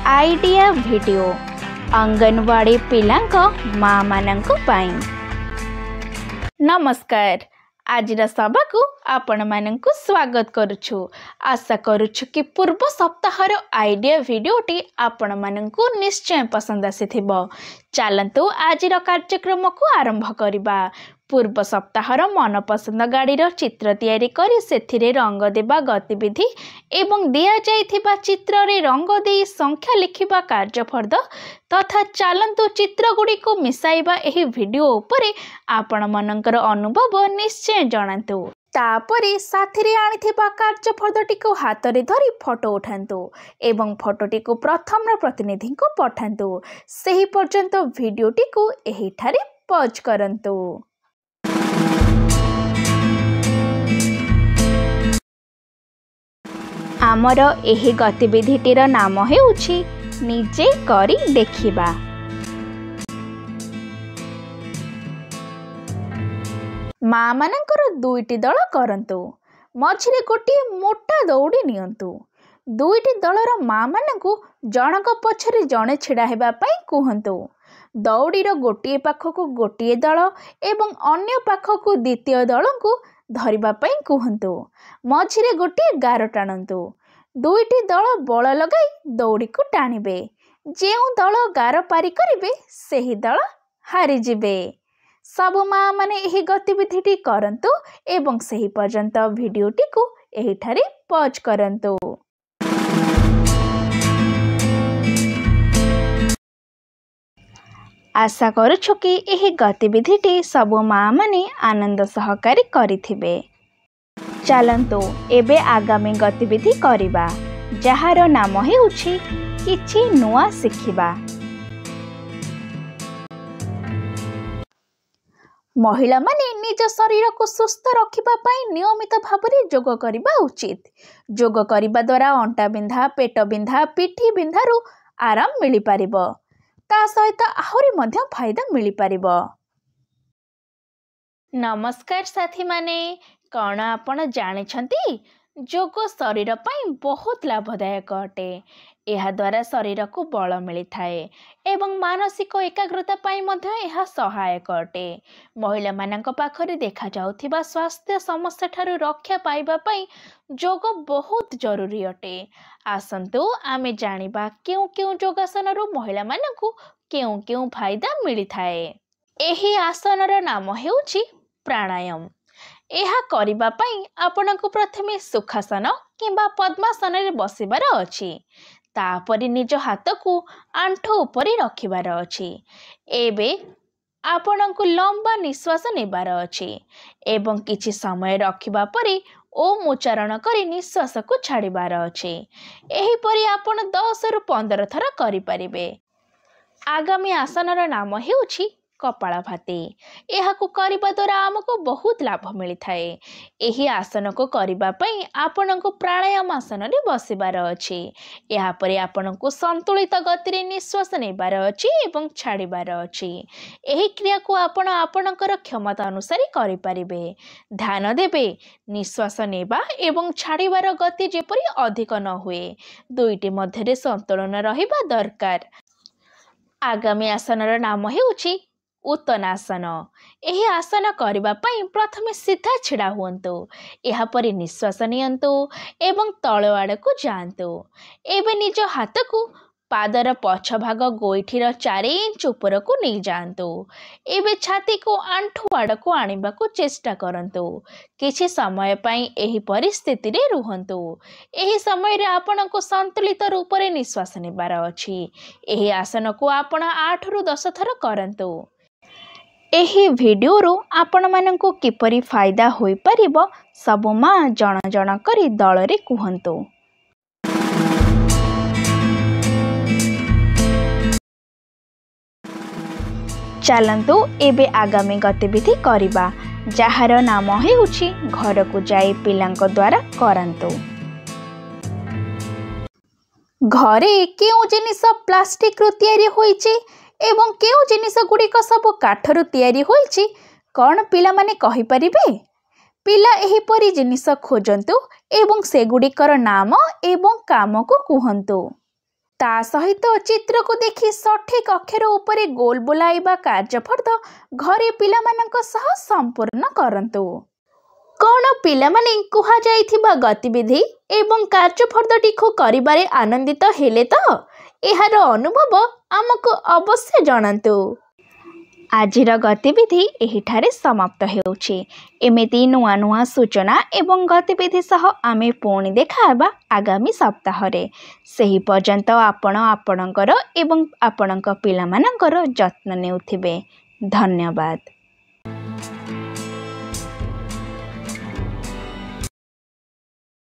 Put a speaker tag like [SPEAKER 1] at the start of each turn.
[SPEAKER 1] Idea video anganwadi पिलांक माँ मानंक पाई। नमस्कार, आज सभा को आपण मानंकु स्वागत करुछु। आशा करुछु कि पूर्व सप्ताहर आइडिया वीडियोटी आपण मानंकु निश्चय पसंद आसीथिबो। चलंतु आज कार्यक्रम को आरंभ करिबा। पूर्व सप्ताहर मन पसंद गाड़ीर चित्र तैयारी करी सेथिरे रंग देबा गतिविधि एवं दिया जाइथिबा चित्र रे रंग देई संख्या लिखिबा कार्यफर्द तथा चलंतु चित्र गुडी को मिसाइबा एही वीडियो उपरे आपण मनंकर अनुभव निश्चय जणांतु। तापरे साथिरे आनिथिबा कार्यफर्दटी को हाथ रे धरी फोटो उठांतु एवं फोटोटी को प्रथम प्रतिनिधि को पठांतु। सेही पर्यंत वीडियोटी को एही ठारे पॉज करंतु। आमर एही गतिविधिटीर नाम हेउछि निजे करी देखिबा। माँ मानंकर दुईटी दल करंतु। मझिरे गोटे मोटा दौड़ी नियंतु। दुईटी दलर माँ मानंकु जनक पछरे जणे छिड़ा हेबा पई कुहंतु। दौड़ीर गोटे पाखकु गोटे दल एवं अन्य पाखकु द्वितीय दलंकु धरिबा पई कुहंतु। मझिरे गोटे गार टाणंतु। दुईटी दल बल लगाई दौड़ी को टाणिबे। जेउ दल गार पारी करिबे सेही दल हारी जिबे। सब माँ माने एही गतिविधिटी करंतु एवं सेही पर्यंत वीडियोटी को एही ठारे पॉज करंतु। आशा करुछु कि एही गतिविधिटी सब माँ माने आनंद सहकारी करिथिबे। चलंतु एबे आगामी गतिविधि करिबा, जहार नाम हेउछि किछि नुआ शिखिबा। महिला माने निज शरीर को सुस्थ रखिबा पई नियमित भाबरे जोग करिबा उचित। जोग करिबा द्वारा अंटा बिंधा, पेट बिंधा, पिठी बिंधारू आराम मिली पारिबो। ता सहित आहुरी मध्य फायदा मिली पारिबो। नमस्कार साथी माने, कौन आपण जानिछंती जोग शरीर पई बहुत लाभदायक अटे। एहा द्वारा शरीर को बल मिली थाए एवं मानसिक एकाग्रता पई मध्य एहा सहायक अटे। महिला मानक पाखरे देखा जाउथिबा स्वास्थ्य समस्या ठारू रक्षा पाइबा पई जोग बहुत जरूरी अटे। आसंतु आमे जानिबा केउ केउ योगासन रु महिला मानकु केउ केउ फायदा मिली थाए। एही आसनर नाम हेउछि प्राणायाम। एहा करिबा पई आपनकु प्रथमे सुखासन किंबा पद्मासन रे बसिबार अछि। तापरि निज हाथ को आंठो उपरे रखिबार अछि। एबे आपनकु लंबा निश्वास नेबार अछि एवं किछि समय रखिबा परे ओम उच्चारण करी निश्वास को छाड़िबार अछि। एही परि आपण 10 रु 15 थर करि परिबे। आगामी आसनर नाम हेउछि कपालभाति। एहाकु करिबा द्वारा आमको बहुत लाभ मिली थाए। एही आसन को करिबा पई आपनको प्राणायाम आसन रे बसिबार अछि। एहा परे आपनको संतुलित गति रे निश्वास नेबार अछि एवं छाड़िबार अछि। एही क्रिया को आपण आपनकर क्षमता अनुसार करि परिबे। ध्यान देबे निश्वास नेबा एवं छाड़िबार गति जेपरि अधिक न हुए। दुईटी मध्य रे संतुलन रहिबा दरकार। आगामी आसनर नाम हेउछि उत्तनासन। एही आसन करिबा पई प्रथमे सीधा छिड़ा हुअन्तु। एहा परि निश्वास नियंतु एवं तळ आडकु जांतु। एबे निज हाथ को पादर पछ भाग गोइठीर 4 इंच ऊपर को नहीं जांतु। एबे छाती को आंठू आडकु आनिबा को चेष्टा करंतु। किछि समय पई एही परिस्थिति रे रुहंतु। एही समय रे आपण को संतुलित रूप रे निश्वास नेबार अछि। एही आसन को आपण 8 रु 10 थर करंतु। एही वीडियो रो आपण माननको किपरि फायदा होई परिबो सब माँ जण जण करी दल रे कुहंतु। चलंतु एबे आगामी गतिविधि करिबा, जहार नाम हेउछि घर को जाई पिलांक द्वारा करंतु। घरे केउ जिनिस प्लास्टिक रु तयारी होइछि एवं केउ जिनिस गुड़िक सब काठरू तैयारी होइछि कौन पिला माने कहि परिबे? पिला एहीपरि जिनिस खोजंतु एवं सेगुड़िकर नाम एवं काम को कुहंतु। ତା ସହିତ ଚିତ୍ରକୁ ଦେଖି ସଠିକ୍ ଅକ୍ଷର ଉପରେ ଗୋଲ ବୁଲାଇବା କାର୍ଯ୍ୟଫର୍ଦ୍ଦ ଘରେ ପିଲାମାନଙ୍କ ସହ ସମ୍ପୂର୍ଣ୍ଣ କରନ୍ତୁ। କ'ଣ ପିଲାମାନେ କୁହାଯାଇଥିବା ଗତିବିଧି ଏବଂ କାର୍ଯ୍ୟଫର୍ଦ୍ଦଟିକୁ କରିବାରେ ଆନନ୍ଦିତ ହେଲେ ତ? ଏହାର ଅନୁଭବ ଆମକୁ ଅବଶ୍ୟ ଜଣାନ୍ତୁ। ଆଜିର ଗତିବିଧି ଏହିଠାରେ ସମାପ୍ତ ହେଉଛି। ଏମିତି ନୂଆ ନୂଆ ସୂଚନା ଏବଂ ଗତିବିଧି ସହ ଆମେ ପୁଣି ଦେଖା ହେବା ଆଗାମୀ ସପ୍ତାହରେ। ସେହି ପର୍ଯ୍ୟନ୍ତ ଆପଣ ଆପଣଙ୍କର ଏବଂ ଆପଣଙ୍କ ପିଲାମାନଙ୍କର ଯତ୍ନ ନେଉଥିବେ। ଧନ୍ୟବାଦ।